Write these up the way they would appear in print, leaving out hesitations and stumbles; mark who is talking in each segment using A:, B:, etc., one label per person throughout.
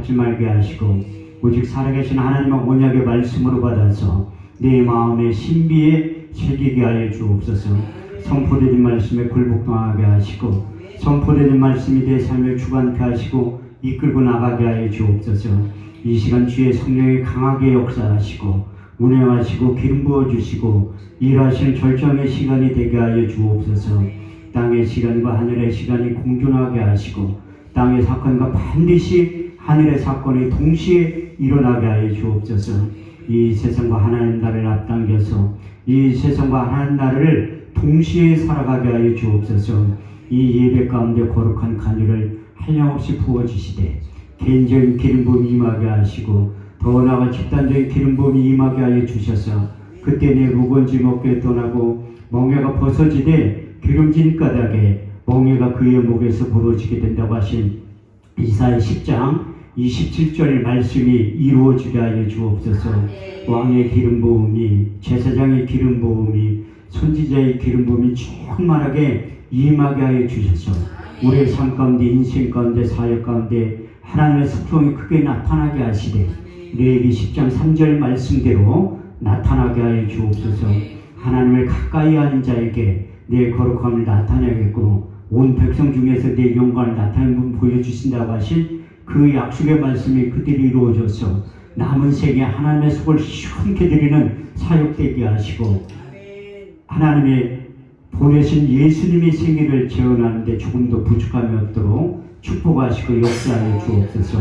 A: 갖지 말게 하시고 오직 살아계신 하나님의 언약의 말씀으로 받아서 내 마음의 신비에 새기게 하여 주옵소서. 선포되는 말씀에 굴복당하게 하시고 선포되는 말씀이 내 삶을 주관케 하시고 이끌고 나가게 하여 주옵소서. 이 시간 주의 성령이 강하게 역사하시고 운행하시고 기름 부어주시고 일하시는 절정의 시간이 되게 하여 주옵소서. 땅의 시간과 하늘의 시간이 공존하게 하시고 땅의 사건과 반드시 하늘의 사건이 동시에 일어나게 하여 주옵소서. 이 세상과 하나님 나라를 앞당겨서 이 세상과 하나님 나라를 동시에 살아가게 하여 주옵소서. 이 예배 가운데 거룩한 간유를 한량없이 부어주시되 개인적인 기름 부음이 임하게 하시고 더 나아가 집단적인 기름 부음이 임하게 하여 주셔서 그때 내 묵은지 먹게 떠나고 멍에가 벗어지되 기름진 까닭에 멍에가 그의 목에서 부러지게 된다고 하신 이사야 10장 27절 말씀이 이루어지게 하여 주옵소서. 왕의 기름 부음이 제사장의 기름 부음이 선지자의 기름 부음이 충만하게 임하게 하여 주셔서 우리의 삶 가운데 인생 가운데 사역 가운데 하나님의 속성이 크게 나타나게 하시되 레위기 10장 3절 말씀대로 나타나게 하여 주옵소서. 하나님을 가까이 하는 자에게 내 거룩함을 나타내겠고 온 백성 중에서 내 영광을 나타내는 보여주신다고 하신 그 약속의 말씀이 그들이 이루어져서 남은 생에 하나님의 속을 시원케 드리는 사역되게 하시고 하나님의 보내신 예수님의 생애를 재현하는데 조금도 부족함이 없도록 축복하시고 역사하여 주옵소서.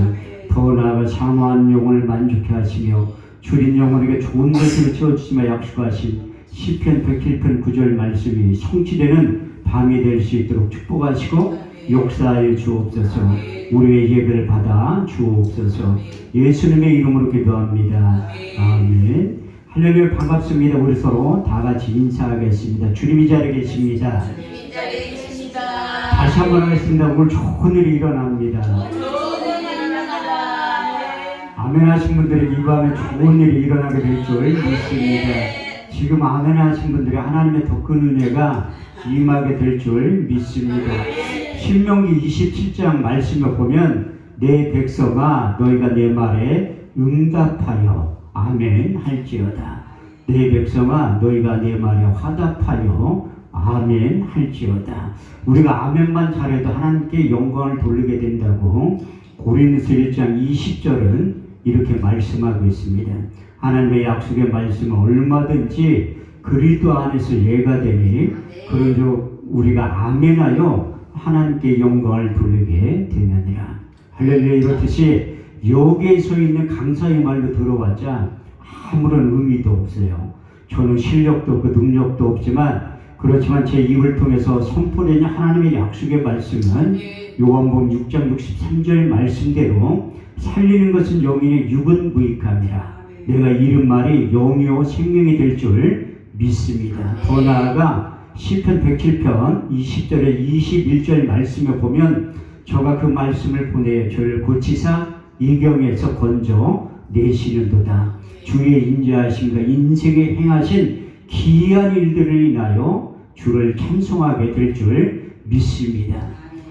A: 더 나아가 사모한 영혼을 만족해 하시며 줄인 영혼에게 좋은 것을 채워주시며 약속하신 시편 107편 9절 말씀이 성취되는 밤이 될 수 있도록 축복하시고 역사하여 주옵소서. 우리의 예배를 받아 주옵소서. 예수님의 이름으로 기도합니다. 아멘. 할렐루야. 반갑습니다. 우리 서로 다 같이 인사하겠습니다. 주님이 자리에 계십니다. 다시 한번 하겠습니다. 오늘 좋은 일이 일어납니다. 아멘 하신 분들에게 이 밤에 좋은 일이 일어나게 될 줄 믿습니다. 지금 아멘 하신 분들이 하나님의 더 큰 은혜가 임하게 될 줄 믿습니다. 신명기 27장 말씀을 보면 내 백성아 너희가 내 말에 응답하여 아멘 할지어다. 내 백성아 너희가 내 말에 화답하여 아멘 할지어다. 우리가 아멘만 잘해도 하나님께 영광을 돌리게 된다고 고린도서 1장 20절은 이렇게 말씀하고 있습니다. 하나님의 약속의 말씀은 얼마든지 그리스도 안에서 예가 되니 그러므로 우리가 아멘하여 하나님께 영광을 돌리게 되느니라. 할렐루야. 이렇듯이 여기에 서 있는 강사의 말로 들어봤자 아무런 의미도 없어요. 저는 실력도 없고 능력도 없지만 그렇지만 제 입을 통해서 선포되는 하나님의 약속의 말씀은 요한복음 6장 63절 말씀대로 살리는 것은 영이니 육은 무익함이라. 내가 이른 말이 영이요 생명이 될 줄 믿습니다. 더 나아가 시편 107편 20절에 21절 말씀에 보면 저가 그 말씀을 보내 저를 고치사 이경에서 건져 내시는도다. 주의 인자하심과 인생에 행하신 기이한 일들을 인하여 주를 찬송하게 될 줄 믿습니다.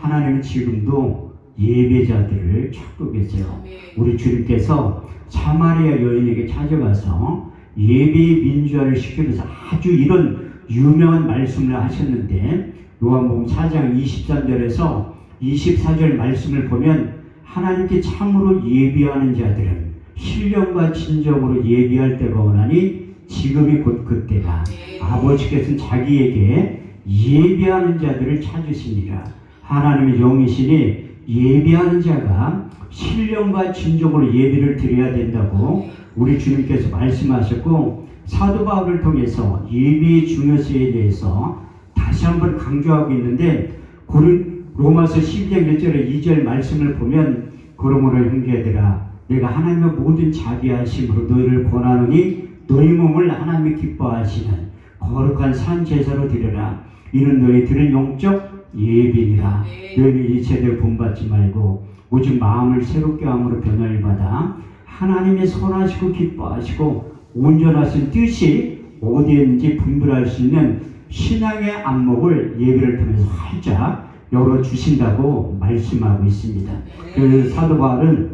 A: 하나님은 지금도 예배자들을 찾고 계세요. 우리 주님께서 사마리아 여인에게 찾아가서 예배의 민주화를 시키면서 아주 이런 유명한 말씀을 하셨는데 요한복음 4장 23절에서 24절 말씀을 보면 하나님께 참으로 예비하는 자들은 신령과 진정으로 예비할 때가 오나니 지금이 곧 그때다. 아버지께서는 자기에게 예비하는 자들을 찾으시니라. 하나님의 영이시니 예비하는 자가 신령과 진정으로 예비를 드려야 된다고 우리 주님께서 말씀하셨고 사도 바울을 통해서 예비의 중요성에 대해서 다시 한번 강조하고 있는데 로마서 12장 1절에 2절 말씀을 보면 그러므로 형제들아 내가 하나님의 모든 자비하심으로 너희를 권하노니 너희 몸을 하나님이 기뻐하시는 거룩한 산 제사로 드려라. 이는 너희들은 영적 예비니라. 너희는 이 세대를 본받지 말고 오직 마음을 새롭게 함으로 변화를 받아 하나님의 선하시고 기뻐하시고 온전하신 뜻이 어디에 있는지 분별할 수 있는 신앙의 안목을 예배를 통해서 활짝 열어주신다고 말씀하고 있습니다. 그 사도 바울은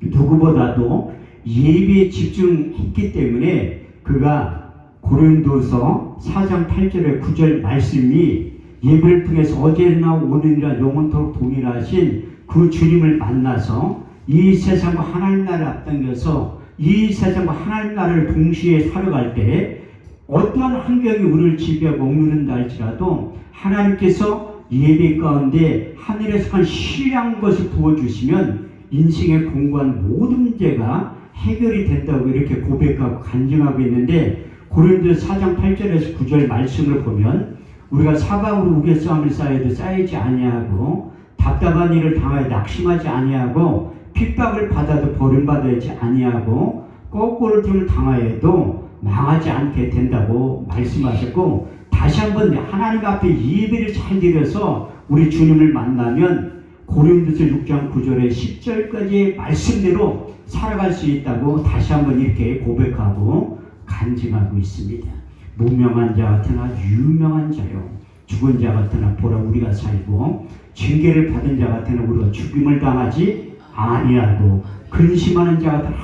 A: 누구보다도 예배에 집중했기 때문에 그가 고린도서 4장 8절의 9절 말씀이 예배를 통해서 어제나 오늘이나 영원토록 동일하신 그 주님을 만나서 이 세상과 하나님 나라를 앞당겨서 이 세상과 하나님 나라를 동시에 살아갈 때 어떠한 환경이 우리를 지배하고 억누른다 할지라도 하나님께서 예배 가운데 하늘에서 한 신뢰한 것을 부어주시면 인생에 공고한 모든 문제가 해결이 된다고 이렇게 고백하고 간증하고 있는데 고린도서 4장 8절에서 9절 말씀을 보면 우리가 사방으로 우겨싸움을 쌓여도 쌓이지 아니하고 답답한 일을 당하여 낙심하지 아니하고 핍박을 받아도 버림받지 아니하고 거꾸로 등을 당하여도 망하지 않게 된다고 말씀하셨고 다시 한번 하나님 앞에 예배를 잘 드려서 우리 주님을 만나면 고린도서 6장 9절에 10절까지의 말씀대로 살아갈 수 있다고 다시 한번 이렇게 고백하고 간증하고 있습니다. 무명한 자 같으나 유명한 자요 죽은 자 같으나 보라 우리가 살고 징계를 받은 자 같으나 우리가 죽임을 당하지 아니하고 근심하는 자 같으나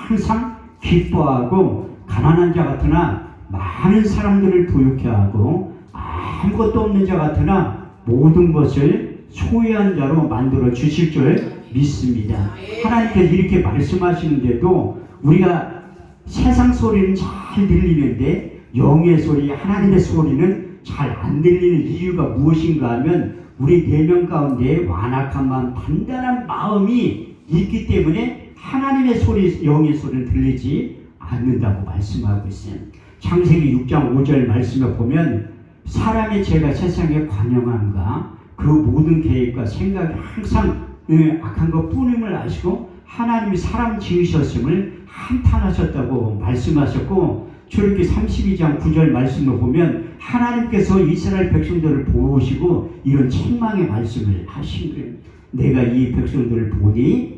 A: 항상 기뻐하고 가난한 자 같으나 많은 사람들을 부유케 하고 아무것도 없는 자 같으나 모든 것을 소유한 자로 만들어 주실 줄 믿습니다. 하나님께서 이렇게 말씀하시는데도 우리가 세상 소리는 잘 들리는데 영의 소리, 하나님의 소리는 잘 안 들리는 이유가 무엇인가 하면 우리 내면 가운데 완악한 마음, 단단한 마음이 있기 때문에 하나님의 소리, 영의 소리는 들리지 않는다고 말씀하고 있어요. 창세기 6장 5절 말씀에 보면 사람의 죄가 세상에 관영함과 그 모든 계획과 생각이 항상 악한 것 뿐임을 아시고 하나님이 사람 지으셨음을 한탄하셨다고 말씀하셨고 출애굽기 32장 9절 말씀을 보면 하나님께서 이스라엘 백성들을 보시고 이런 책망의 말씀을 하신 거예요. 내가 이 백성들을 보니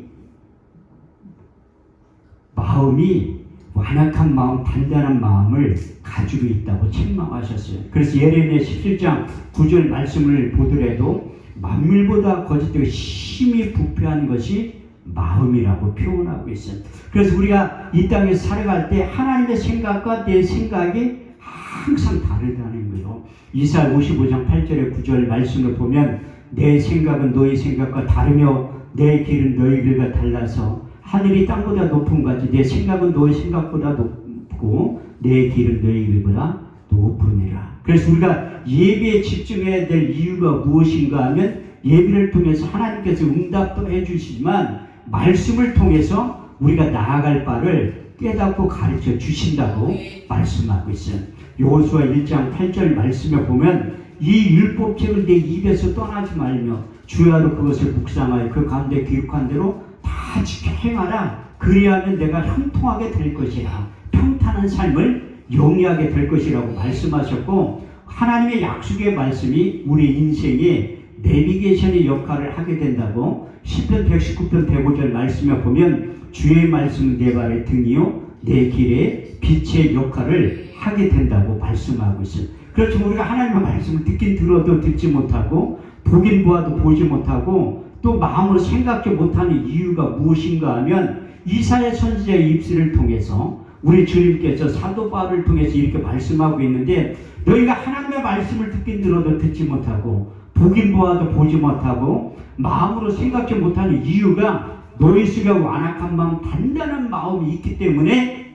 A: 마음이 완악한 마음, 단단한 마음을 가지고 있다고 책망하셨어요. 그래서 예레미야 17장 9절 말씀을 보더라도 만물보다 거짓되고 심히 부패한 것이 마음이라고 표현하고 있어요. 그래서 우리가 이 땅에 살아갈 때 하나님의 생각과 내 생각이 항상 다르다는 거예요. 이사야 55장 8절에 9절 말씀을 보면 내 생각은 너희 생각과 다르며 내 길은 너희 길과 달라서 하늘이 땅보다 높은 같이 내 생각은 너희 생각보다 높고 내 길은 너희 길보다 높으니라. 그래서 우리가 예배에 집중해야 될 이유가 무엇인가 하면 예배를 통해서 하나님께서 응답도 해주시지만 말씀을 통해서 우리가 나아갈 바를 깨닫고 가르쳐 주신다고 말씀하고 있어요. 여호수아 1장 8절 말씀에 보면 이 율법책을 내 입에서 떠나지 말며 주야로 그것을 묵상하여 그 가운데 기록한 대로 다 지켜 행하라. 그리하면 내가 형통하게 될 것이라. 평탄한 삶을 영위하게 될 것이라고 말씀하셨고 하나님의 약속의 말씀이 우리 인생에 내비게이션의 역할을 하게 된다고 시편 119편 105절 말씀에 보면 주의 말씀은 내 발의 등이요 내 길에 빛의 역할을 하게 된다고 말씀하고 있어요. 그렇지만 우리가 하나님의 말씀을 듣긴 들어도 듣지 못하고 보긴 보아도 보지 못하고 또 마음으로 생각지 못하는 이유가 무엇인가 하면 이사야 선지자의 입술을 통해서 우리 주님께서 사도 바울을 통해서 이렇게 말씀하고 있는데 너희가 하나님의 말씀을 듣긴 들어도 듣지 못하고 보긴 보아도 보지 못하고 마음으로 생각지 못하는 이유가 너희 속에 완악한 마음, 단단한 마음이 있기 때문에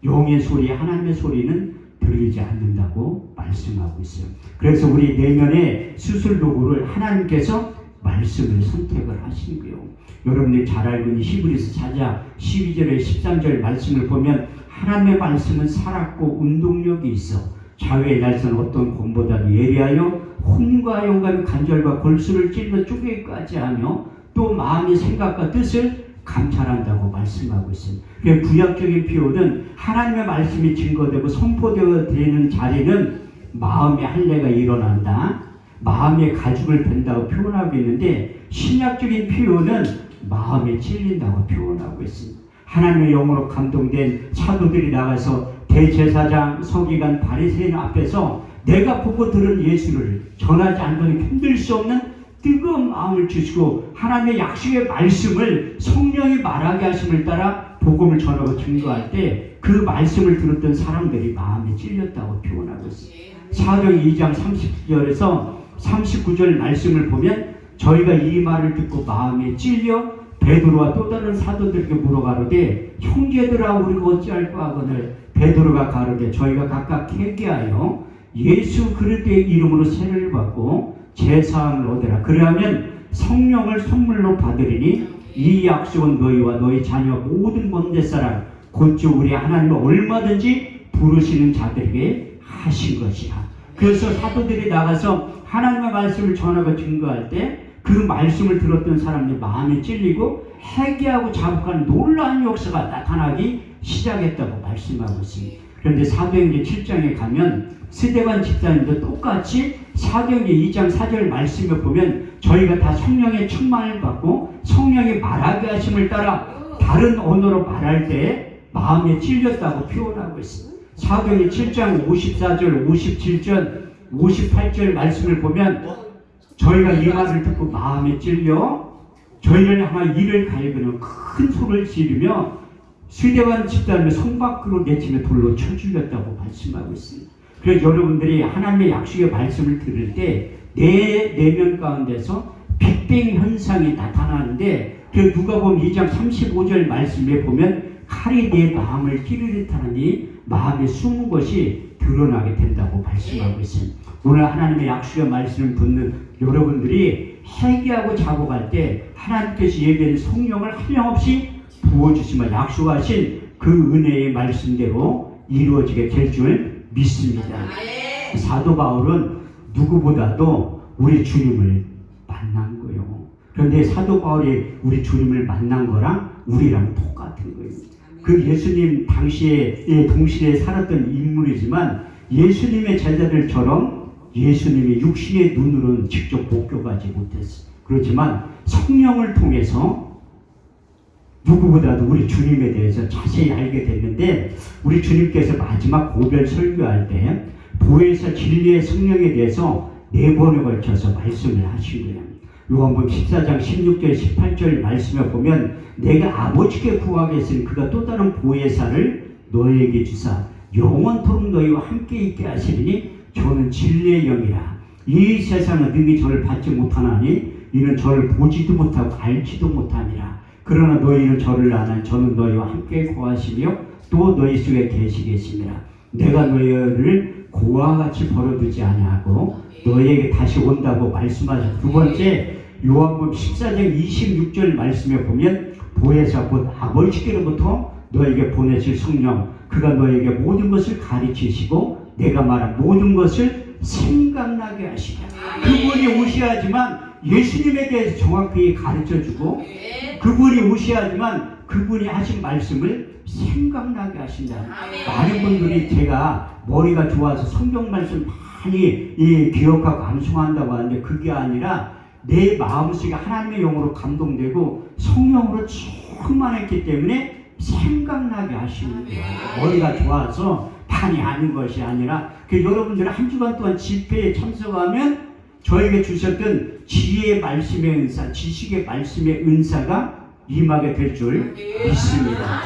A: 영의 소리, 하나님의 소리는 들리지 않는다고 말씀하고 있어요. 그래서 우리 내면의 수술 도구를 하나님께서 말씀을 선택을 하신 거예요. 여러분들이 잘 알고 있는 히브리서 4장 12절에 13절 말씀을 보면 하나님의 말씀은 살았고 운동력이 있어 좌우의 날선 어떤 검보다도 예리하여 혼과 영감의 간절과 골수를 찔러 쪼개기까지 하며 또 마음의 생각과 뜻을 감찰한다고 말씀하고 있습니다. 구약적인 표현은 하나님의 말씀이 증거되고 선포되는 자리는 마음의 할례가 일어난다. 마음의 가죽을 벤다고 표현하고 있는데 신약적인 표현은 마음에 찔린다고 표현하고 있습니다. 하나님의 영으로 감동된 사도들이 나가서 대제사장, 서기관, 바리새인 앞에서 내가 보고 들은 예수를 전하지 않고는 힘들 수 없는 뜨거운 마음을 주시고 하나님의 약속의 말씀을 성령이 말하게 하심을 따라 복음을 전하고 증거할 때 그 말씀을 들었던 사람들이 마음에 찔렸다고 표현하고 있습니다. 사도행 2장 30절에서 39절 말씀을 보면 저희가 이 말을 듣고 마음에 찔려 베드로와 또 다른 사도들에게 물어가로되 형제들아 우리가 어찌할까 하거늘 베드로가 가로되 저희가 각각 회개하여 예수 그리스도의 이름으로 세례를 받고 제사함을 얻으라. 그러하면 성령을 선물로 받으리니 이 약속은 너희와 너희 자녀 모든 먼데 사람 곧즉 우리 하나님을 얼마든지 부르시는 자들에게 하신 것이라. 그래서 사도들이 나가서 하나님의 말씀을 전하고 증거할 때 그 말씀을 들었던 사람들이 마음에 찔리고 회개하고 자복하는 놀라운 역사가 나타나기 시작했다고 말씀하고 있습니다. 그런데 사도행전 7장에 가면 스데반 집사님도 똑같이 사도행전 2장 4절 말씀을 보면 저희가 다 성령의 충만을 받고 성령이 말하게 하심을 따라 다른 언어로 말할 때 마음에 찔렸다고 표현하고 있습니다. 사도행전 7장 54절, 57절, 58절 말씀을 보면 저희가 이 말을 듣고 마음에 찔려 저희를 향한 이를 갈구는 큰 소리를 지르며 스데반 집사님을 성 밖으로 내치며 돌로 쳐 죽였다고 말씀하고 있습니다. 그래서 여러분들이 하나님의 약속의 말씀을 들을 때 내 내면 가운데서 빅뱅 현상이 나타나는데 그 누가복음 2장 35절 말씀에 보면 칼이 내 마음을 찌르듯 하니 마음에 숨은 것이 드러나게 된다고 말씀하고 있습니다. 오늘 하나님의 약속의 말씀을 듣는 여러분들이 회개하고 자복할 때 하나님께서 예배는 성령을 한량없이 부어주시며 약속하신 그 은혜의 말씀대로 이루어지게 될 줄 믿습니다. 사도 바울은 누구보다도 우리 주님을 만난 거예요. 그런데 사도 바울이 우리 주님을 만난 거랑 우리랑 똑같은 거예요. 그 예수님 당시에 동시대에 살았던 인물이지만 예수님의 제자들처럼 예수님의 육신의 눈으로는 직접 목격하지 못했어요. 그렇지만 성령을 통해서 누구보다도 우리 주님에 대해서 자세히 알게 됐는데 우리 주님께서 마지막 고별 설교할 때 보혜사 진리의 성령에 대해서 4번에 걸쳐서 말씀을 하신 거예요. 요한복음 14장 16절 18절 말씀에 보면 내가 아버지께 구하겠으니 그가 또 다른 보혜사를 너에게 주사 영원토록 너희와 함께 있게 하시리니 저는 진리의 영이라. 이 세상은 능히 저를 받지 못하나니 이는 저를 보지도 못하고 알지도 못함이라. 그러나 너희는 저를 아나니 저는 너희와 함께 거하시며 또 너희 속에 계시겠습니다. 내가 너희를 고아와 같이 버려두지 아니하고 너희에게 다시 온다고 말씀하셨고 두 번째 요한복음 14장 26절 말씀에 보면 보혜사 곧 아버지께로부터 너에게 보내실 성령 그가 너에게 모든 것을 가르치시고 내가 말한 모든 것을 생각나게 하시라. 그분이 오셔야지만 예수님에 대해서 정확히 가르쳐주고 그분이 오셔야지만 그분이 하신 말씀을 생각나게 하신다. 많은 분들이 제가 머리가 좋아서 성경 말씀 많이 기억하고 암송한다고 하는데 그게 아니라 내 마음속에 하나님의 영으로 감동되고 성령으로 충만했기 때문에 생각나게 하시는 거예요. 머리가 좋아서 많이 아는 것이 아니라 여러분들 한 주간 동안 집회에 참석하면 저에게 주셨던 지혜의 말씀의 은사, 지식의 말씀의 은사가 임하게 될 줄 믿습니다.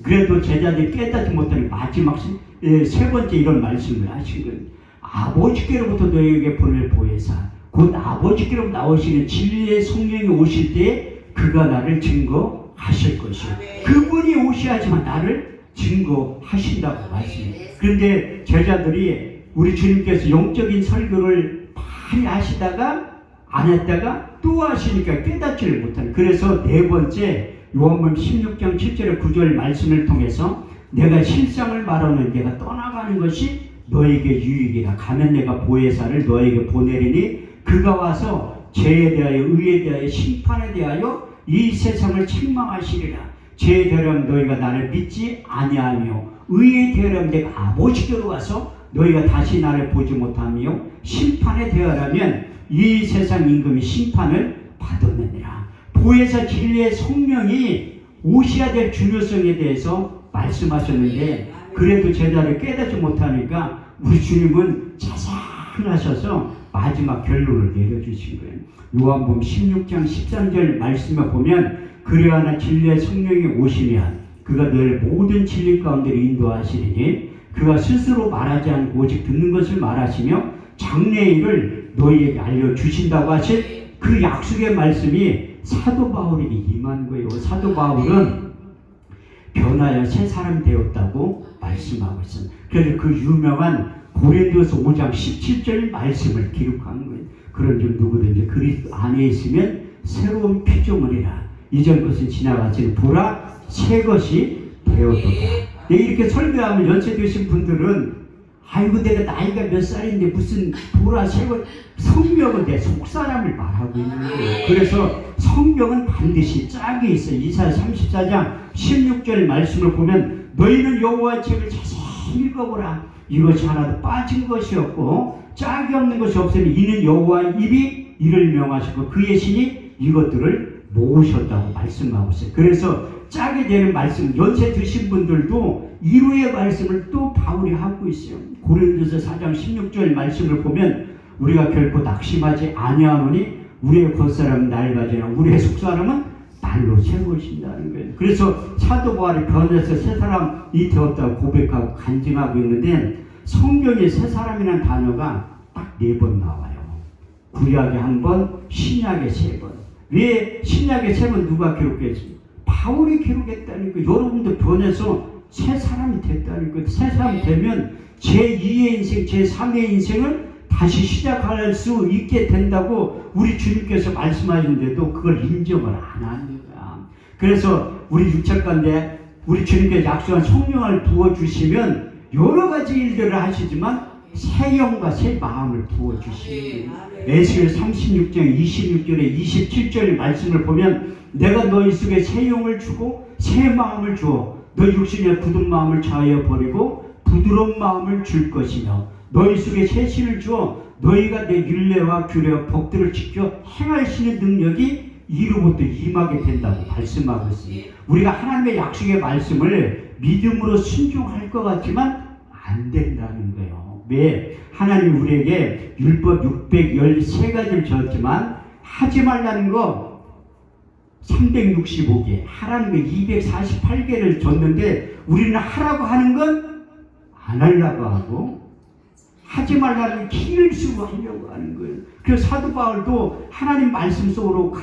A: 그래도 제자들이 깨닫지 못하는 마지막 세 번째 이런 말씀을 하신 거예요. 아버지께로부터 너에게 보낼 보혜사 곧 아버지께로 나오시는 진리의 성령이 오실 때 그가 나를 증거하실 것이요. 그분이 오셔야지만 나를 증거하신다고 말씀해요. 그런데 제자들이 우리 주님께서 영적인 설교를 많이 하시다가 안 했다가 또 하시니까 깨닫지를 못하는. 그래서 네 번째 요한복음 16장 7절 9절 말씀을 통해서 내가 실상을 말하는 내가 떠나가는 것이 너에게 유익이라. 가면 내가 보혜사를 너에게 보내리니 그가 와서 죄에 대하여 의에 대하여 심판에 대하여 이 세상을 책망하시리라. 죄에 대하여 너희가 나를 믿지 아니하며 의에 대하여 내가 아버지께로 와서 너희가 다시 나를 보지 못하며 심판에 대하여라면 이 세상 임금이 심판을 받았느니라. 보혜사 진리의 성령이 오셔야 될 중요성에 대해서 말씀하셨는데 그래도 제자를 깨닫지 못하니까 우리 주님은 자상하셔서 마지막 결론을 내려주신 거예요. 요한복음 16장 13절 말씀에 보면 그리하나 진리의 성령이 오시면 그가 늘 모든 진리 가운데로 인도하시리니 그가 스스로 말하지 않고 오직 듣는 것을 말하시며 장래일을 너희에게 알려주신다고 하신 그 약속의 말씀이 사도 바울에게 임한 거예요. 사도 바울은 변하여 새 사람이 되었다고 말씀하고 있습니다. 그래서 그 유명한 고린도서 5장 17절 말씀을 기록한 거예요. 그런 줄 누구든지 그리스도 안에 있으면 새로운 피조물이라 이전 것은 지나가지는 보라 새 것이 되었도다. 이렇게 설교하면 연세 드신 분들은 아이고 내가 나이가 몇 살인데 무슨 보라 새 것, 성경은 내 속사람을 말하고 있는 거예요. 그래서 성경은 반드시 짝이 있어요. 이사야 34장 16절 말씀을 보면 너희는 여호와의 책을 자세히 읽어보라. 이것이 하나도 빠진 것이 없고 짝이 없는 것이 없으니 이는 여호와의 입이 이를 명하시고 그의 신이 이것들을 모으셨다고 말씀하고 있어요. 그래서 짜게 되는 말씀, 연세 드신 분들도 이루의 말씀을 또 바울이 하고 있어요. 고린도서 4장 16절 말씀을 보면 우리가 결코 낙심하지 아니하노니 우리의 겉사람은 낡아지나 우리의 속사람은 날로 새로워진다는 거예요. 그래서 사도 바울이 변해서 새 사람이 되었다고 고백하고 간증하고 있는데 성경에 새 사람이라는 단어가 딱 4번 나와요. 구약에 1번, 신약에 3번. 왜 신약에 3번 누가 기록했습니까? 바울이 기록했다니까. 여러분도 변해서 새 사람이 됐다니까. 새 사람이 되면 제2의 인생, 제3의 인생을 다시 시작할 수 있게 된다고 우리 주님께서 말씀하시는데도 그걸 인정을 안 합니다. 그래서 우리 육체가운데 우리 주님께서 약속한 성령을 부어주시면 여러 가지 일들을 하시지만 새 영과 새 마음을 부어주시는 에스겔 36장 26절에 27절 말씀을 보면 내가 너희 속에 새 영을 주고 새 마음을 주어 너희 육신의 굳은 마음을 자하여 버리고 부드러운 마음을 줄 것이며 너희 속에 새 신을 주어 너희가 내 율례와 규례와 법들을 지켜 행할 수 있는 능력이 이로부터 임하게 된다고 말씀하고 있습니다. 우리가 하나님의 약속의 말씀을 믿음으로 순종할 것 같지만 안 된다는 거예요. 왜? 하나님 우리에게 율법 613가지를 줬지만 하지 말라는 거 365개, 하라는 거 248개를 줬는데 우리는 하라고 하는 건 안 하려고 하고 하지 말라는 길을 쓰고 하려고 하는 거예요. 그래서 사도 바울도 하나님 말씀 속으로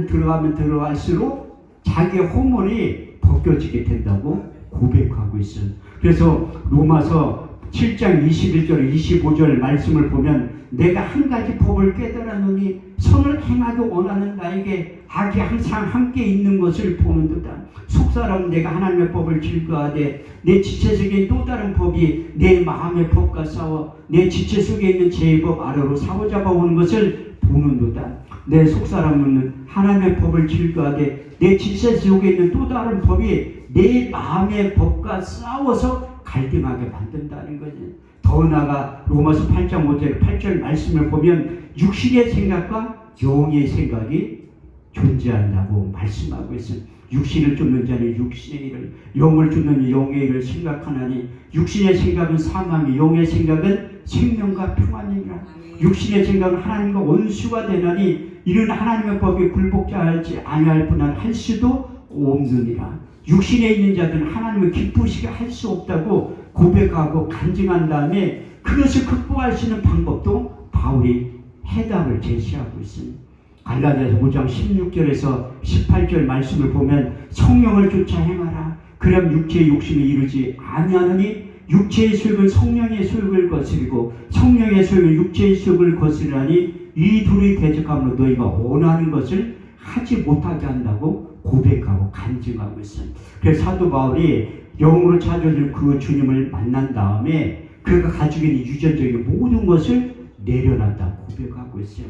A: 들어가면 들어갈수록 자기의 호문이 벗겨지게 된다고 고백하고 있어요. 그래서 로마서 7장 21절 25절 말씀을 보면 내가 한 가지 법을 깨달았노니 선을 행하기 원하는 나에게 악이 항상 함께 있는 것을 보는도다. 속사람은 내가 하나님의 법을 즐거워하되 내 지체 속에 또 다른 법이 내 마음의 법과 싸워 내 지체 속에 있는 죄의 법 아래로 사로잡아 오는 것을 보는도다. 내 속사람은 하나님의 법을 즐거워하되 내 지체 속에 있는 또 다른 법이 내 마음의 법과 싸워서 갈등하게 만든다는 거지. 더 나아가 로마서 8장 5절 8절 말씀을 보면 육신의 생각과 영의 생각이 존재한다고 말씀하고 있어요. 육신을 쫓는 자는 육신의 일을, 영을 쫓는 영의 일을 생각하나니 육신의 생각은 사망이, 영의 생각은 생명과 평안이니라. 육신의 생각은 하나님과 원수가 되나니 이는 하나님의 법에 굴복하지 아니할 뿐만 할 수도 없느니라. 육신에 있는 자들은 하나님을 기쁘시게 할 수 없다고 고백하고 간증한 다음에 그것을 극복할 수 있는 방법도 바울이 해답을 제시하고 있습니다. 갈라디아서 5장 16절에서 18절 말씀을 보면 성령을 쫓아 행하라. 그럼 육체의 욕심에 이르지 아니하느니 육체의 소욕은 성령의 소욕을 거스리고 성령의 소욕은 육체의 소욕을 거스리라니 이 둘이 대적함으로 너희가 원하는 것을 하지 못하게 한다고 고백하고 간증하고 있어요. 그래서 사도 바울이 영으로 찾아줄 그 주님을 만난 다음에 그가 가지고 있는 유전적인 모든 것을 내려놨다고 고백하고 있어요.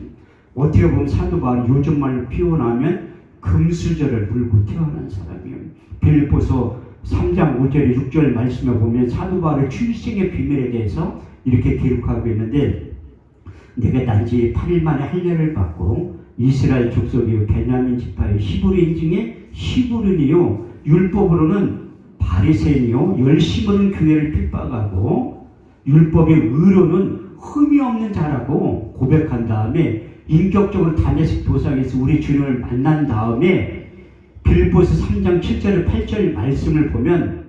A: 어떻게 보면 사도 바울이 요즘 말로 표현하면 금수저를 물고 태어난 사람이에요. 빌립보서 3장 5절에 6절 말씀에 보면 사도 바울의 출생의 비밀에 대해서 이렇게 기록하고 있는데 내가 단지 8일 만에 할례를 받고 이스라엘 족속이요 베냐민 지파요 히브리인 중에 히브리인이요 율법으로는 바리새인이요 열심으로는 교회를 핍박하고 율법의 의로는 흠이 없는 자라고 고백한 다음에 인격적으로 다메섹 도상에서 우리 주님을 만난 다음에 빌립보서 3장 7절 8절 말씀을 보면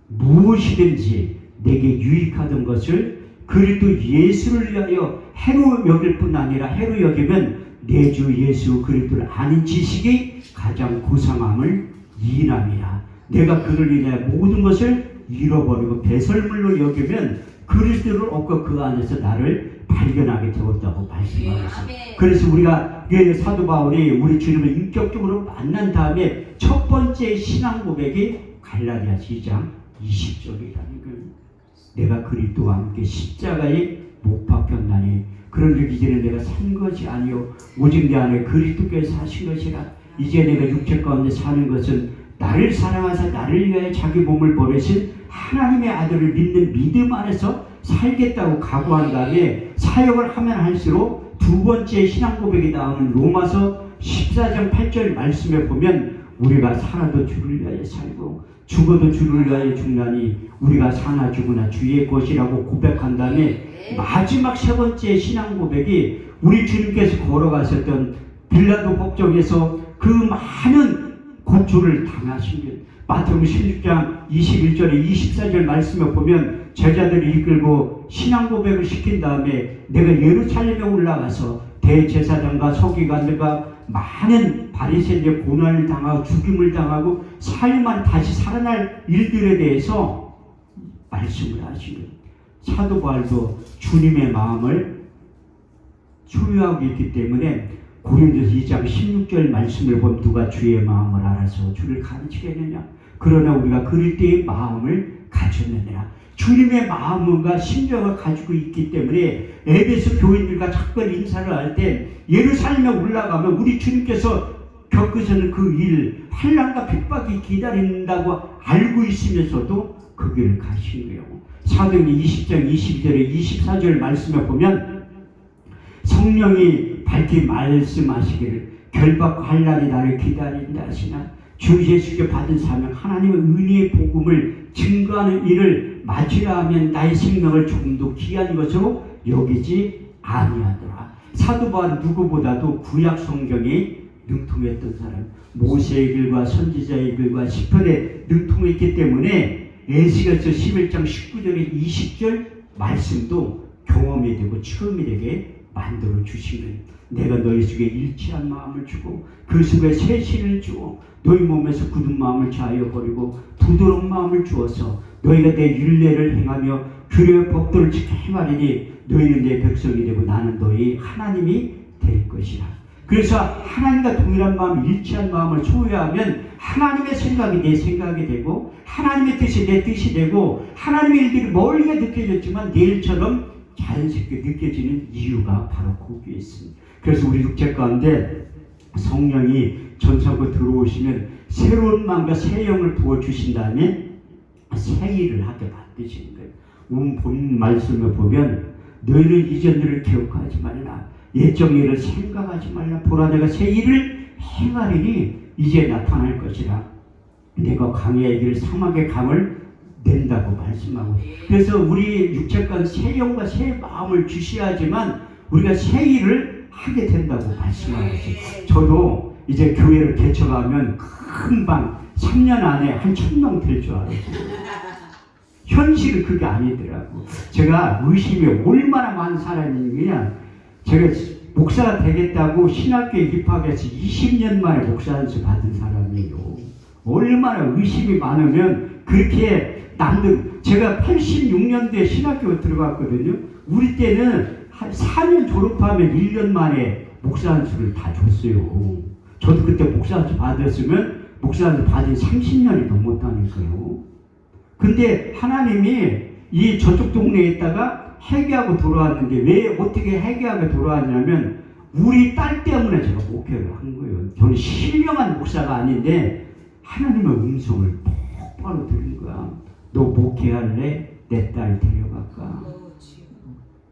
A: 무엇이든지 내게 유익하던 것을 그리스도 예수를 위하여 해로 여길 뿐 아니라 해로 여기면 내 주 예수 그리스도를 아는 지식이 가장 고상함을 이인함이라. 내가 그를 인하여 모든 것을 잃어버리고 배설물로 여기면 그리스도를 얻고 그 안에서 나를 발견하게 되었다고 말씀하셨습니다. 그래서 우리가 사도 바울이 우리 주님을 인격적으로 만난 다음에 첫 번째 신앙 고백이 갈라디아서 2장 20절이라는 거예요. 내가 그리스도와 함께 십자가에 못 박혔나니 그런즉 이제는 내가 산 것이 아니요 오직 내 안에 그리스도께서 사신 것이라. 이제 내가 육체 가운데 사는 것은 나를 사랑하사 나를 위하여 자기 몸을 보내신 하나님의 아들을 믿는 믿음 안에서 살겠다고 각오한 다음에 사역을 하면 할수록 두 번째 신앙 고백이 나오는 로마서 14장 8절 말씀에 보면 우리가 살아도 주를 위하여 살고 죽어도 주를 위하여 죽나니 우리가 사나 죽으나 주의 것이라고 고백한 다음에 마지막 세 번째 신앙 고백이 우리 주님께서 걸어가셨던 빌라도 법정에서 그 많은 고초를 당하신 것. 마태복음 16장 21절에 24절 말씀에 보면 제자들을 이끌고 신앙 고백을 시킨 다음에 내가 예루살렘에 올라가서 대제사장과 서기관들과 많은 바리새인의 고난을 당하고 죽임을 당하고 사흘만 다시 살아날 일들에 대해서 말씀을 하시는 사도 바울도 주님의 마음을 소유하고 있기 때문에 고린도서 2장 16절 말씀을 보면 누가 주의 마음을 알아서 주를 가르치겠느냐. 그러나 우리가 그리스도의 마음을 가졌느니라. 주님의 마음과 심정을 가지고 있기 때문에 에베소 교인들과 작별 인사를 할 때 예루살렘에 올라가면 우리 주님께서 겪으시는 그 일, 환난과 핍박이 기다린다고 알고 있으면서도 그 길을 가신 거예요. 사도행전 20장 22절에 24절 말씀에 보면 성령이 밝히 말씀하시기를 결박과 환난이 나를 기다린다 하시나 주 예수께 받은 사명 하나님의 은혜의 복음을 증거하는 일을 마치라 하면 나의 생명을 조금도 귀한 것으로 여기지 아니하더라. 사도 바울은 누구보다도 구약 성경에 능통했던 사람, 모세의 길과 선지자의 길과 시편에 능통했기 때문에 에스겔서 11장 19절에 20절 말씀도 경험이 되고 체험이 되게 만들어 주시는 내가 너희 속에 일치한 마음을 주고 그 속에 새 신을 주고 너희 몸에서 굳은 마음을 자하여 버리고 부드러운 마음을 주어서 너희가 내 율례를 행하며 규례의 법도를 지켜 행하리니 너희는 내 백성이 되고 나는 너희 하나님이 될 것이라. 그래서 하나님과 동일한 마음, 일치한 마음을 소유하면 하나님의 생각이 내 생각이 되고 하나님의 뜻이 내 뜻이 되고 하나님의 일들이 멀게 느껴졌지만 내 일처럼 자연스럽게 느껴지는 이유가 바로 거기에 있습니다. 그래서 우리 육체 가운데 성령이 전사고 들어오시면 새로운 마음과 새 영을 부어주신다면 새 일을 하게 만드시는 거예요. 본 말씀을 보면 너희는 이전 일을 기억하지 말라. 옛적 일을 생각하지 말라. 보라 내가 새 일을 행하리니 이제 나타날 것이라. 내가 강의 길을 사막의 강을 낸다고 말씀하고 그래서 우리 육체간 새 영과 새 마음을 주셔야지만 우리가 새 일을 하게 된다고 말씀하고 있어요. 저도 이제 교회를 개척하면 금방 3년 안에 한 1000명 될 줄 알았어요. 현실은 그게 아니더라고. 제가 의심이 얼마나 많은 사람이냐. 제가 목사가 되겠다고 신학교에 입학해서 20년 만에 목사 안수 받은 사람이에요. 얼마나 의심이 많으면 그렇게 남들 제가 86년도에 신학교 들어갔거든요. 우리 때는 한 4년 졸업하면 1년 만에 목사 안수를 다 줬어요. 저도 그때 목사 안수 받았으면 목사 안수 받은 30년이 넘었다니까요. 근데 하나님이 이 저쪽 동네에 있다가 회개하고 돌아왔는데 왜 어떻게 회개하고 돌아왔냐면 우리 딸 때문에 제가 목회를 한 거예요. 저는 신령한 목사가 아닌데 하나님의 음성을 똑바로 들은 거야. 너 목회할래? 내 딸 데려갈까?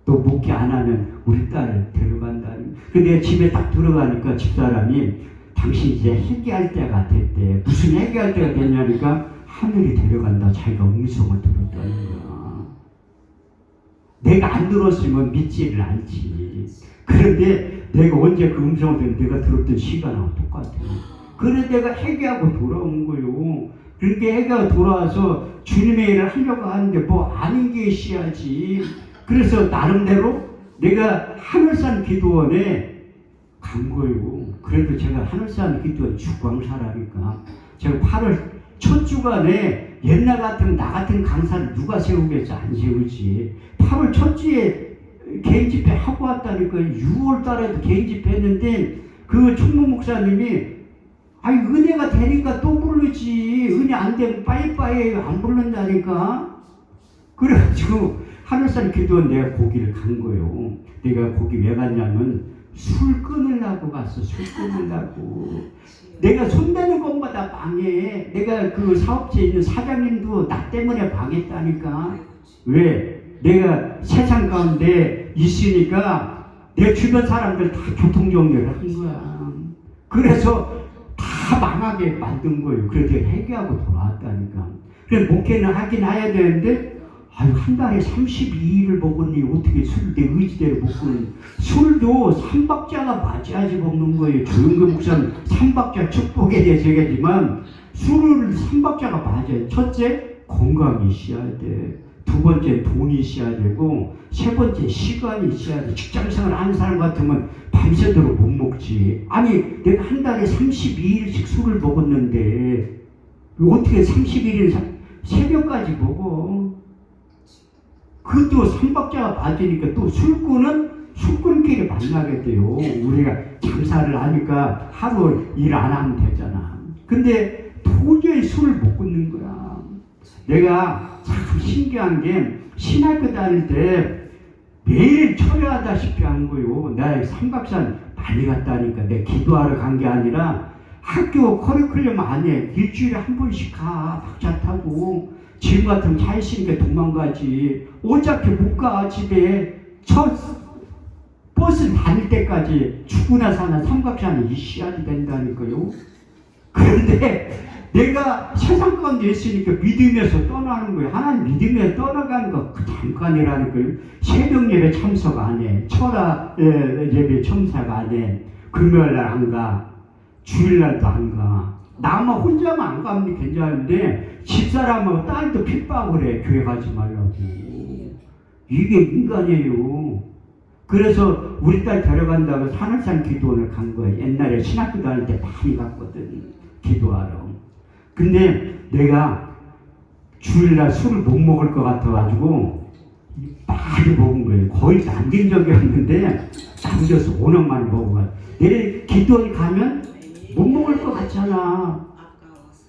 A: 너 목회 안 하면 우리 딸 데려간다. 근데 집에 딱 들어가니까 집사람이 당신 이제 회개할 때가 됐대. 무슨 회개할 때가 됐냐니까 하늘이 데려간다. 자기가 음성을 들었다는 거야. 내가 안 들었으면 믿지를 않지. 그런데 내가 언제 그 음성을 듣는 내가 들었던 시간하고 똑같아요. 그래 내가 회개하고 돌아온 거요. 그렇게 회개하고 돌아와서 주님의 일을 하려고 하는데 뭐 아닌 게 있어야지. 그래서 나름대로 내가 하늘산 기도원에 간 거요. 그래도 제가 하늘산 기도원 죽광사라니까 제가 8월 첫 주간에 옛날 같은 나 같은 강사를 누가 세우겠어? 안 세우지. 8월 첫 주에 개인 집회 하고 왔다니까요. 6월 달에도 개인 집회 했는데 그 총무 목사님이 아니 은혜가 되니까 또 부르지. 은혜 안 되면 빠이빠이 안 부른다니까. 그래가지고 하늘산 기도원 내가 거기를 간 거예요. 내가 거기 왜 갔냐면 술 끊으려고 갔어. 술 끊으려고. 내가 손대는 것마다 방해. 내가 그 사업체에 있는 사장님도 나 때문에 방했다니까. 왜? 내가 세상 가운데 있으니까 내 주변 사람들 다 교통정리를 한 거야. 그래서 다 망하게 만든 거예요. 그래도 회개하고 돌아왔다니까. 그래서 목회는 하긴 해야 되는데 아유 한 달에 32일을 먹었니 어떻게 술을 내 의지대로 먹고는. 술도 3박자가 맞아야지 먹는 거예요. 조영규 목사는 3박자 축복에 대해서 얘기하지만 술을 3박자가 맞아요. 첫째 건강이 있어야 돼. 두 번째 돈이 있어야 되고 세 번째 시간이 있어야 돼. 직장생활 하는 사람 같으면 밤새도록 못 먹지. 아니 내가 한 달에 32일씩 술을 먹었는데 어떻게 31일 새벽까지 먹어. 그것도 3박자가 맞으니까 또 술꾼끼리 만나게 돼요. 우리가 장사를 하니까 하루 일 안 하면 되잖아. 근데 도저히 술을 못 끊는 거야. 내가 참 신기한 게 신학교 다닐 때 매일 철회하다시피 한 거요. 나 삼각산 많이 갔다니까. 내가 기도하러 간 게 아니라 학교 커리큘럼 안에 일주일에 한 번씩 가. 박차 타고. 지금 같으면 차 있으니까 도망가지. 어차피 못 가. 집에 첫 버스 다닐 때까지 죽으나 사나 삼각산에 있어야 된다니까요. 그런데 내가 세상 가운데 있으니까 믿음에서 떠나는 거예요. 하나님 믿음에 떠나가는 거 그 잠깐이라니까요. 새벽 예배 참석 안 해. 철학 예배 참석 안 해. 금요일날 안 가. 주일날도 안 가. 나만 혼자만 안 가면 괜찮은데 집사람하고 딸도 핍박을 해. 교회 가지 말라고. 이게 인간이에요. 그래서 우리 딸 데려간다고 하늘산 기도원을 간 거예요. 옛날에 신학교 다닐 때 많이 갔거든. 기도하러. 근데 내가 주일날 술을 못 먹을 것 같아가지고 많이 먹은 거예요. 거의 남긴 적이 없는데 남겨서 워낙 많이 먹어가지고 내일 기도원에 가면 못 먹을 것 같잖아.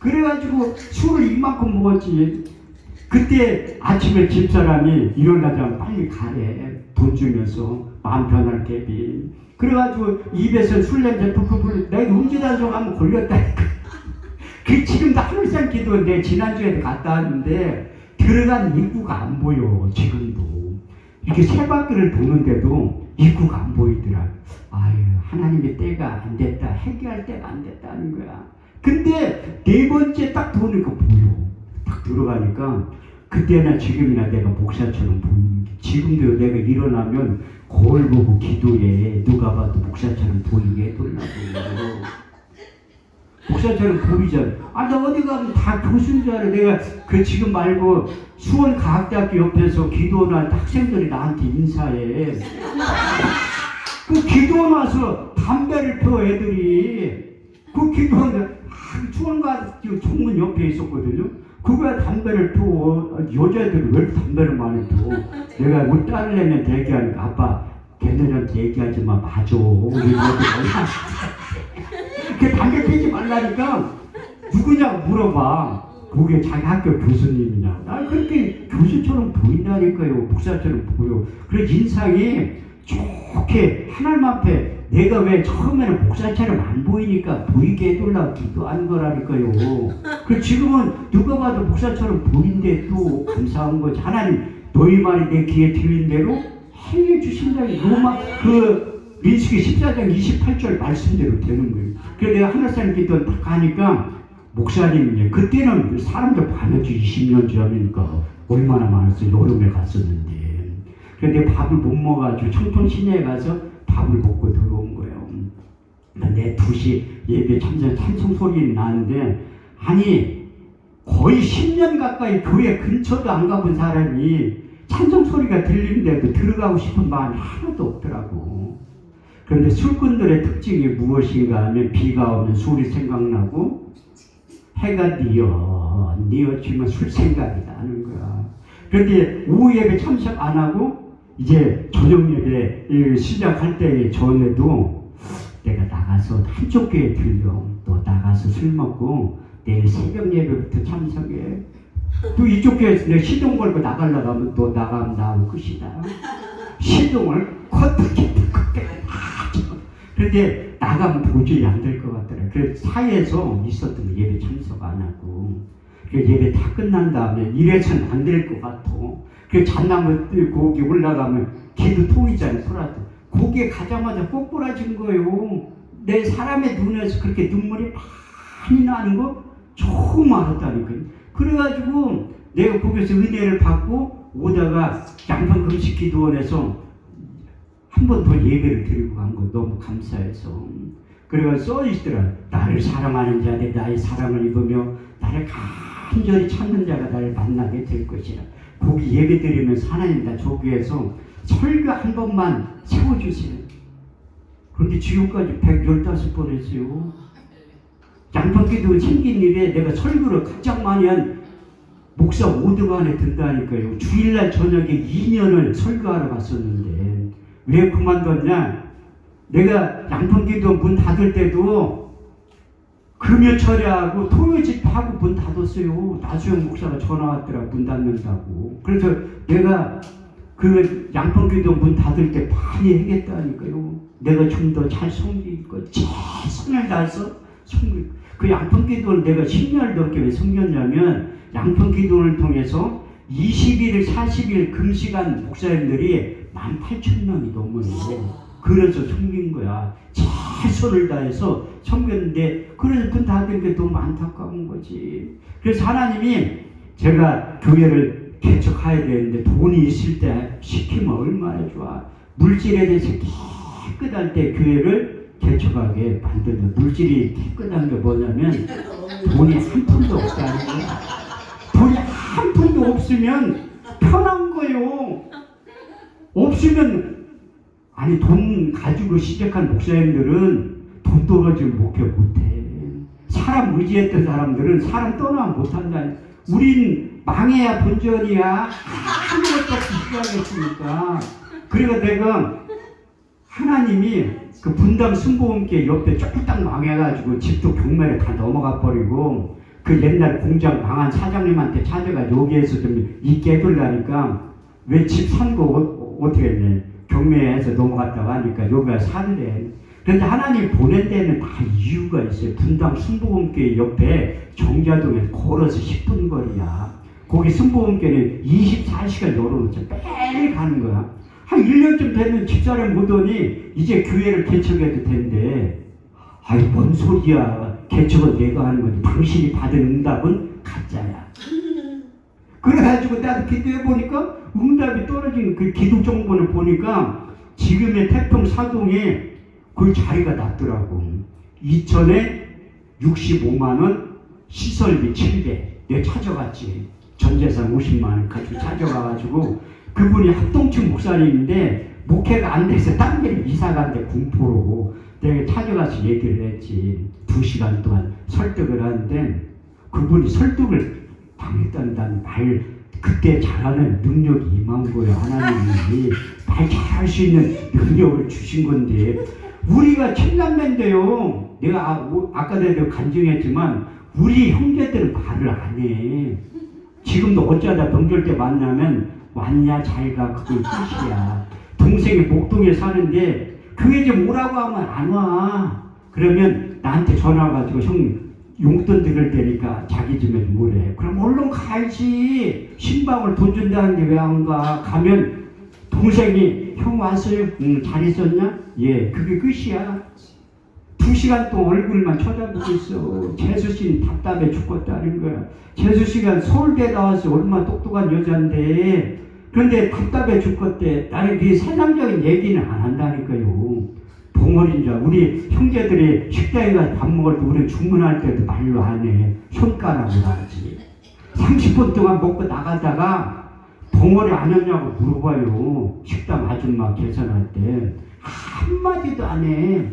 A: 그래가지고 술을 이만큼 먹었지. 그때 아침에 집사람이 일어나자면 빨리 가래. 돈 주면서 마음 변할 개비. 그래가지고 입에서 술 냄새 푹푹 내가 음주단속 하면 걸렸다니까. 그 지금도 하늘산 기도원 내 지난주에도 갔다 왔는데 들어간 입구가 안 보여. 지금도 이렇게 세 바퀴를 도는데도 입구가 안 보이더라. 아유 하나님의 때가 안 됐다. 회개할 때가 안 됐다는 거야. 근데 네 번째 딱 도니까 보여. 딱 들어가니까 그때나 지금이나 내가 목사처럼 보이는 게. 지금도 내가 일어나면 거울 보고 기도해. 누가 봐도 목사처럼 보이게 해달라고. 목사처럼 보이잖아. 아, 나 어디 가면 다 교수인 줄 알아. 내가 그 지금 말고 수원과학대학교 옆에서 기도원 할 학생들이 나한테 인사해. 그 기도원 와서 담배를 펴 애들이. 그 기도원 수원과학대학교 정문 옆에 있었거든요. 그거야 담배를 펴. 여자애들이 왜 이렇게 담배를 많이 펴. 내가 우리 딸내미한테 얘기하니까 아빠 걔네들한테 얘기하지 마. 맞아. 우리 그 담배 피지 말라니까 누구냐고 물어봐. 그게 자기 학교 교수님이냐고. 나 그렇게 교수처럼 보인다니까요. 목사처럼 보여. 그래서 인상이 좋게 하나님 앞에 내가 왜 처음에는 목사처럼 안 보이니까 보이게 해달라고 기도하는 거라니까요. 그 지금은 누가 봐도 목사처럼 보인데 또 감사한 거지. 하나님 너희 말이 내 귀에 들린 대로 행해 주신다니. 로마 민수기 14장 28절 말씀대로 되는 거예요. 그래서 내가 하늘산 기도 딱 가니까 목사님이 그때는 사람들 많았지. 20년 전이니까 얼마나 많았어요. 여름에 갔었는데. 근데 밥을 못 먹어가지고 청평 시내에 가서 밥을 먹고 들어온 거예요. 근데 2시 예배 찬송 소리는 나는데, 아니 거의 10년 가까이 교회 근처도 안 가본 사람이 찬송 소리가 들리는데도 들어가고 싶은 마음이 하나도 없더라고. 그런데 술꾼들의 특징이 무엇인가 하면, 비가 오면 술이 생각나고, 해가 뉘어지면 술 생각이 나는 거야. 그런데 오후 예배 참석 안 하고 이제 저녁 예배 시작할 때 전에도 내가 나가서 한쪽 교회 들려, 또 나가서 술 먹고 내일 새벽 예배부터 참석해. 또 이쪽 교회에서 내가 시동 걸고 나가려고 하면 또 나가면 끝이다. 시동을 컸다 그런데 나가면 도저히 안 될 것 같더라. 그래서 사이에서 있었던 예배 참석 안 하고, 예배 다 끝난 다음에 이래서는 안 될 것 같아. 그 잣나무 거기 올라가면 기도통이잖아요. 소라도 거기에 가자마자 꼬꾸라진 거예요. 내 사람의 눈에서 그렇게 눈물이 많이 나는 거 처음 알았다니까요. 그래가지고 내가 거기서 은혜를 받고 오다가 양평 금식기도원에서 한 번 더 예배를 드리고 간 거 너무 감사해서. 그래가지고 써있더라. 나를 사랑하는 자들이 나의 사랑을 입으며 나를 간절히 찾는 자가 나를 만나게 될 것이라. 거기 예배 드리면서 하나님 나 저기에서 설교 한 번만 세워주세요. 그런데 지금까지 115번 했어요. 양평기도 생긴 일에 내가 설교를 가장 많이 한 목사 5등 안에 든다니까요. 주일날 저녁에 2년을 설교하러 갔었는데 왜 그만뒀냐? 내가 양평기도 문 닫을 때도 금요 철회하고 토요 집회하고 문 닫았어요. 나수영 목사가 전화 왔더라. 문 닫는다고. 그래서 내가 그 양평기도 문 닫을 때 많이 하겠다니까요. 내가 좀 더 잘 섬길 거 최선을 다해서 섬길. 그 양평기도를 내가 10년을 넘게 왜 섬겼냐면, 양평기도를 통해서 20일, 40일 금식한 목사님들이 18,000명이 넘어요. 그래서 섬긴 거야. 최선을 다해서 섬겼는데, 그래서 문 닫은 게 너무 안타까운 거지. 그래서 하나님이 제가 교회를 개척해야 되는데 돈이 있을 때 시키면 얼마나 좋아. 물질에 대해서 깨끗할 때 교회를 개척하게 만들면, 물질이 깨끗한 게 뭐냐면 돈이 한 푼도 없다는 거야. 돈이 한 푼도 없으면 편한 거예요. 없으면, 아니 돈 가지고 시작한 목사님들은 돈 떨어지면 목회 못해. 사람 의지했던 사람들은 사람 떠나면 못한다. 우린 망해야 본전이야. 아무것도 없이 시작했으니까. 그래서 내가 하나님이 그 분당 순복음교회 옆에 쫄딱 망해가지고 집도 경매를 다 넘어가 버리고, 그 옛날 공장 망한 사장님한테 찾아가 여기에서 좀 있게 해둘라니까, 왜 집 산 거 어떻게 했네. 경매해서 넘어갔다고 하니까 여기가 살래. 그런데 하나님 보낸 데는 다 이유가 있어요. 분당 순복음교회 옆에 정자동에 걸어서 10분 거리야. 거기 순복음교회는 24시간 열어놓죠. 매일 가는 거야. 한 1년쯤 되면 집사람 오더니 이제 교회를 개척해도 된대. 아이 뭔 소리야. 개척은 내가 하는 건데 당신이 받은 응답은 가짜야. 그래가지고 나도 기도해보니까 응답이 떨어진 그 기도 정보를 보니까 지금의 태평 사동에 그 자리가 났더라고. 2천에 65만원 시설비 700. 내가 찾아갔지. 전재산 50만원 가지고 찾아가가지고, 그분이 합동층 목사님인데 목회가 안 돼서 딴 데를 이사 간데 공포로 내가 찾아가서 얘기를 했지. 2시간 동안 설득을 하는데, 그분이 설득을 당했다는 말, 그때 잘하는 능력이 임한 거예요. 하나님이 말 잘할 수 있는 능력을 주신 건데, 우리가 친남매인데요. 내가 아까도 간증했지만 우리 형제들은 말을 안 해. 지금도 어쩌다 명절 때 만나면 왔냐 잘가 그게 끝이야. 동생이 목동에 사는데 교회 좀 오라고 하면 안 와. 그러면 나한테 전화 와가지고 형 용돈 드릴 테니까 자기 집에 뭐래. 그럼 얼른 가야지. 신방을 돈 준다는데 왜 안 가? 가면 동생이 형 왔어요? 잘 있었냐? 예, 그게 끝이야. 2시간 동안 얼굴만 쳐다보고 있어. 재수씨는 답답해 죽겠다는 거야. 재수씨가 서울대 나와서 얼마나 똑똑한 여잔데 그런데 답답해 죽겠대. 나는 그 세상적인 얘기는 안 한다니까요. 봉어린 줄. 우리 형제들이 식당에 가서 밥 먹을 때 우리 주문할 때도 말로 안 해. 손가락으로 하지. 30분 동안 먹고 나가다가 봉어리 안 했냐고 물어봐요. 식당 아줌마 계산할 때. 한마디도 안 해.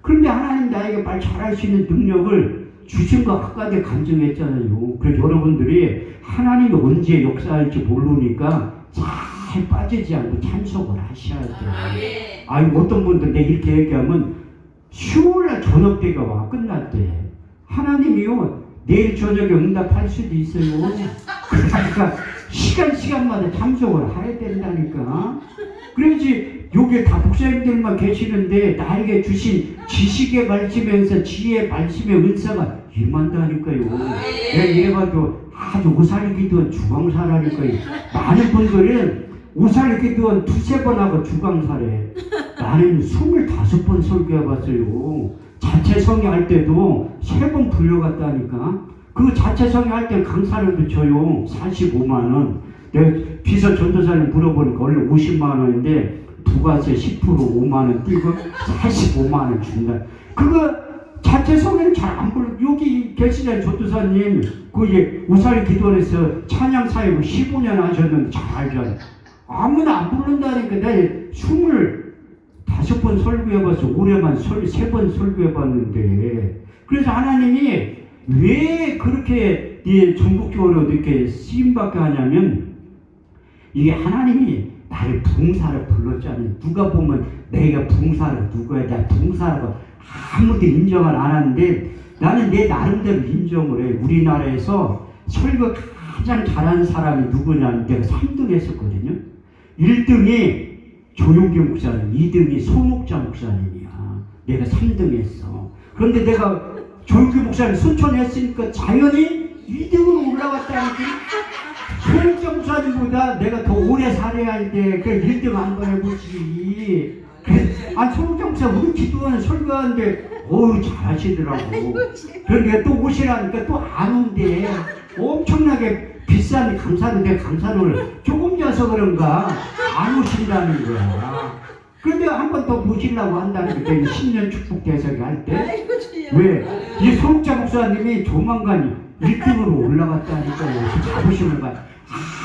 A: 그런데 하나님 나에게 말 잘할 수 있는 능력을 주신 거 아까도 간증했잖아요. 그래서 여러분들이 하나님이 언제 역사할지 모르니까 잘 빠지지 않고 참석을 하셔야 돼요. 아니 어떤 분들 내가 이렇게 얘기하면 10월날 저녁 때가 와 끝날 때 하나님이요 내일 저녁에 응답할 수도 있어요. 그러니까 시간마다 참석을 해야 된다니까. 그래야지 여기 다 목사님들만 계시는데 나에게 주신 지식의 말씀에서 지혜의 말씀의 은사가 임한다니까요. 내가 이래봐도 아주 오사리 기도원 주광사라니까요. 많은 분들은 오사리 기도원 2-3번 하고 주광사래. 나는 25번 설교해봤어요. 자체 성회할 때도 3번 불려갔다니까. 그 자체 성회할 때 강사료도 줘요. 45만 원. 내가 비서 전도사님 물어보니까 원래 50만 원인데 부가세 10% 5만 원 띄고 45만 원 준다. 그거 자체 성회는 잘 안 불러. 여기 계시잖아요. 전도사님. 그 오사리 기도원에서 찬양 사역을 15년 하셨는데 잘 알잖아요. 아무나 안 부른다니까. 내가 25번 설교해봐서 올해만 3번 설교해봤는데. 그래서 하나님이 왜 그렇게 전국적으로 이렇게 쓰임받게 하냐면 이게 하나님이 나를 부흥사를 불렀잖아요. 누가 보면 내가 부흥사를 누구야? 내가 부흥사라고 아무도 인정을 안 하는데 나는 내 나름대로 인정을 해. 우리나라에서 설교 가장 잘하는 사람이 누구냐면 내가 3등 했었거든요. 1등이 조용기 목사님, 2등이 손옥자 목사님이야. 내가 3등 했어. 그런데 내가 조용기 목사님 순천했으니까 자연히 2등으로 올라갔다니까. 손옥자 목사님보다 내가 더 오래 살아야 할 때 그 1등 한 번 해보지. 아, 손옥자 목사님 우리 기도하는 설교하는데 어우 잘하시더라고. 그런데 또 오시라니까 또 안 온대. 엄청나게 비싼 강사인데 강사를 조금 져서 그런가 안 오신다는 거야. 그런데 한 번 더 모시려고 한다는 게 10년 축복 대석이 할 때. 왜? 이 손옥자 목사님이 조만간 1등으로 올라갔다니까요. 잡으시는 거야.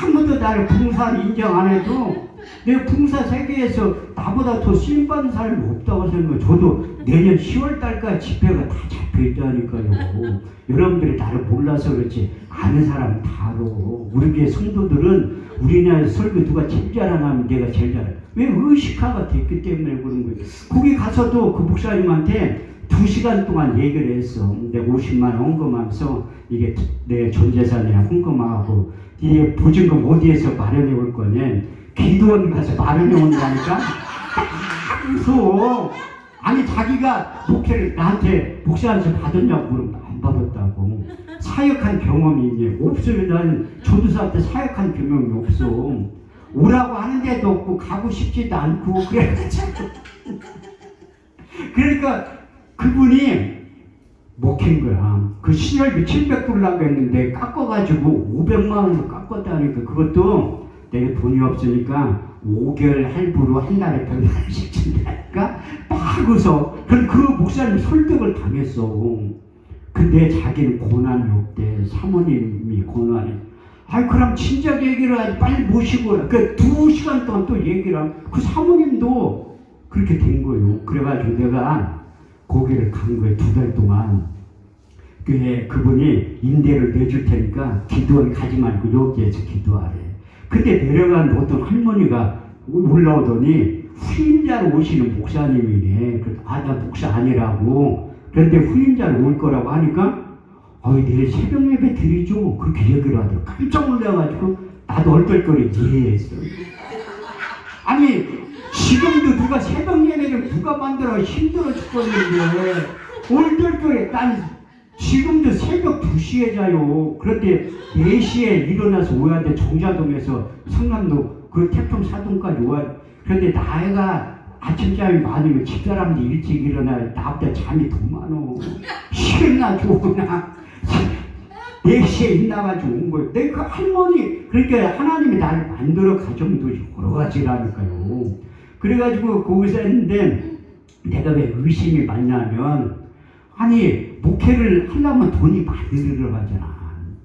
A: 아무도 나를 부흥사를 인정 안 해도 내가 부흥사 세계에서 나보다 더 쓰임받는 사람이 없다고 생각해요. 저도 내년 10월 달까지 집회가 다 잡혀있다니까요. 여러분들이 나를 몰라서 그렇지 아는 사람 다 알아. 우리 교회 성도들은 우리나라 설교 누가 제일 잘하냐면 내가 제일 잘해. 왜? 의식화가 됐기 때문에 그런 거예요. 거기 가서도 그 목사님한테 2시간 동안 얘기를 했어. 내가 50만 원 헌금하면서 이게 내 전재산이랑 헌금하고 이게 보증금 어디에서 마련해 올 거냐. 기도원 가서 마련해 온다니까. 무서워. 아니 자기가 목회를 나한테 목사한테 받았냐고 물으면 안 받았다고. 사역한 경험이 있냐? 없어요. 나는 전도사한테 사역한 경험이 없어. 오라고 하는 데도 없고 가고 싶지도 않고 그래가지고 그러니까 그분이 먹힌 거야. 그 신혈비 700불라고 했는데 깎아가지고 500만 원을 깎았다니까. 그것도 내가 돈이 없으니까 5개월 할부로 한 달에 100만원씩 준다니까. 막 웃어. 그럼 그 목사님 설득을 당했어. 근데 자기는 고난이 없대. 사모님이 고난이. 아이 그럼 진작 얘기를 하지. 빨리 모시고. 그 2시간 동안 또 얘기를 하면 그 사모님도 그렇게 된 거예요. 그래가지고 내가 거기를 간 거예요. 2달 동안. 그분이 임대를 내줄 테니까 기도원 가지 말고 여기에서 기도하래. 근데 내려간 어떤 할머니가 올라오더니 후임자로 오시는 목사님이네. 나 목사 아니라고. 그런데 후임자로 올 거라고 하니까 내일 새벽 예배 드리죠. 그렇게 얘기를 하더라고. 깜짝 놀라가지고 나도 얼떨결에 이해했어. 아니 지금도 누가 새벽 예배를 누가 만들어 힘들어 죽겠는데 얼떨결에 난 지금도 새벽 2시에 자요. 그런데 4시에 일어나서 오야 돼. 정자동에서 성남도 그 태평 사동까지 오야 돼. 그런데 나이가 아침잠이 많으면 집사람들이 일찍 일어나요. 나보다 잠이 더 많어. 싫나 좋으나 4시에 일나가지고 온 거예요. 내 그 할머니, 그러니까 하나님이 나를 만들어 가정도 여러 가지라니까요. 그래가지고 거기서 했는데 내가 왜 의심이 많냐면, 아니 목회를 하려면 돈이 많이 들어가잖아.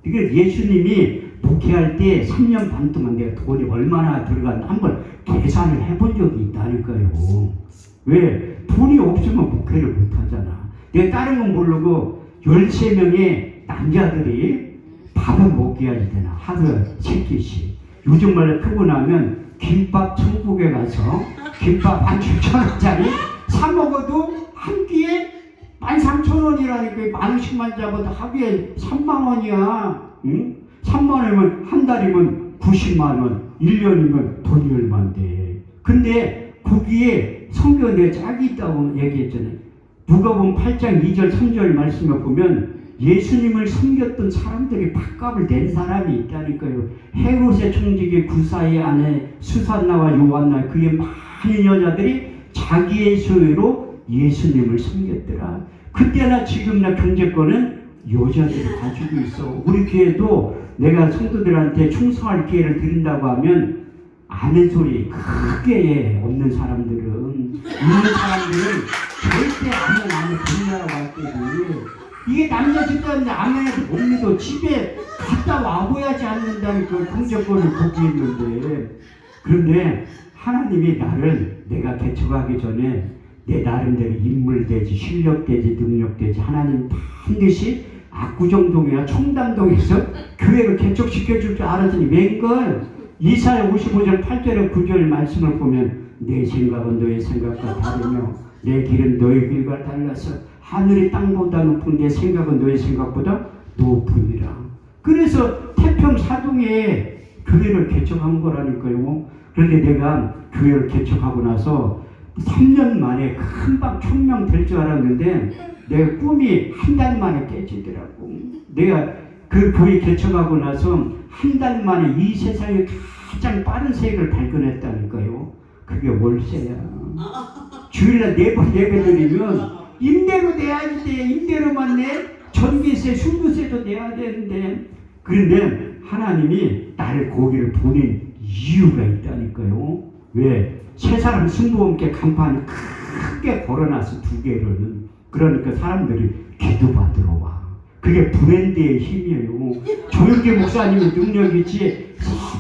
A: 그러니까 예수님이 목회할 때 3년 반 동안 내가 돈이 얼마나 들어갔나 한번 계산을 해본 적이 있다니까요. 왜? 돈이 없으면 목회를 못하잖아. 내가 다른 건 모르고 13명의 남자들이 밥을 먹여야 되나, 하루에 3끼씩. 요즘 말로 피곤하면 김밥 천국에 가서 김밥 한 6,000원짜리 사 먹어도 한 끼에 13,000원이라니까. 만 원씩만 잡아도 하루에 3만 원이야. 응? 3만 원이면 한 달이면 90만 원, 1년이면 돈이 얼만데. 근데 거기에 성경에 내가 짝이 있다고 얘기했잖아요. 누가복음 8장 2절 3절 말씀을 보면 예수님을 섬겼던 사람들이 밥값을 낸 사람이 있다니까요. 헤롯의 총직의 구사의 아내 수산나와 요한나, 그의 많은 여자들이 자기의 소유로 예수님을 섬겼더라. 그때나 지금이나 경제권은 여자들이 가지고 있어. 우리 교회도 내가 성도들한테 충성할 기회를 드린다고 하면 아는 소리 크게 없는 사람들은, 있는 사람들은 절대 아멘 듣느라고 할 때지. 이게 남자 집사람들 아멘해도 못 믿어. 집에 갔다 와보야지 않는다니까. 경제권을 보고 있는데. 그런데 하나님이 나를, 내가 개척하기 전에 내 나름대로 인물되지, 실력되지, 능력되지, 하나님 반드시 압구정동이나 청담동에서 교회를 개척시켜줄 줄 알았더니 웬걸? 이사야 55장 8절에 9절 말씀을 보면 내 생각은 너의 생각과 다르며 내 길은 너의 길과 달라서 하늘이 땅보다 높은 내 생각은 너의 생각보다 높으니라. 그래서 태평 사동에 교회를 개척한 거라니까요. 그런데 내가 교회를 개척하고 나서 3년 만에 금방 1000명 될 줄 알았는데 내 꿈이 한 달 만에 깨지더라고. 내가 그 교회 개척하고 나서 한 달 만에 이 세상에 가장 빠른 세계를 발견했다니까요. 그게 월세야. 주일날 4번 예배 드리면 임대료 내야지 돼. 임대료만 내. 전기세, 수도세도 내야 되는데. 그런데 하나님이 나를 거기를 보낸 이유가 있다니까요. 왜? 세 사람 승부함께 간판을 크게 걸어놔서 2개를. 그러니까 사람들이 기도받으러 와. 그게 브랜드의 힘이에요. 조영계 목사님의 능력이 있지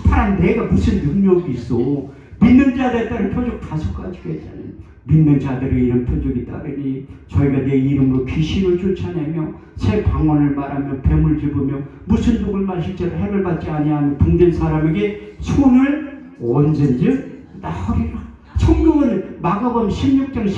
A: 파란 내가 무슨 능력이 있어. 믿는 자들에 따른 표적 5가지가 있잖아요. 믿는 자들의 이런 표적이 따르니 저희가 내 이름으로 귀신을 쫓아내며 새 방언을 말하며 뱀을 집으며 무슨 독을 마실지라 해를 받지 아니하며 병든 사람에게 손을 얹은즉 나으리라. 성경은 마가복음 16장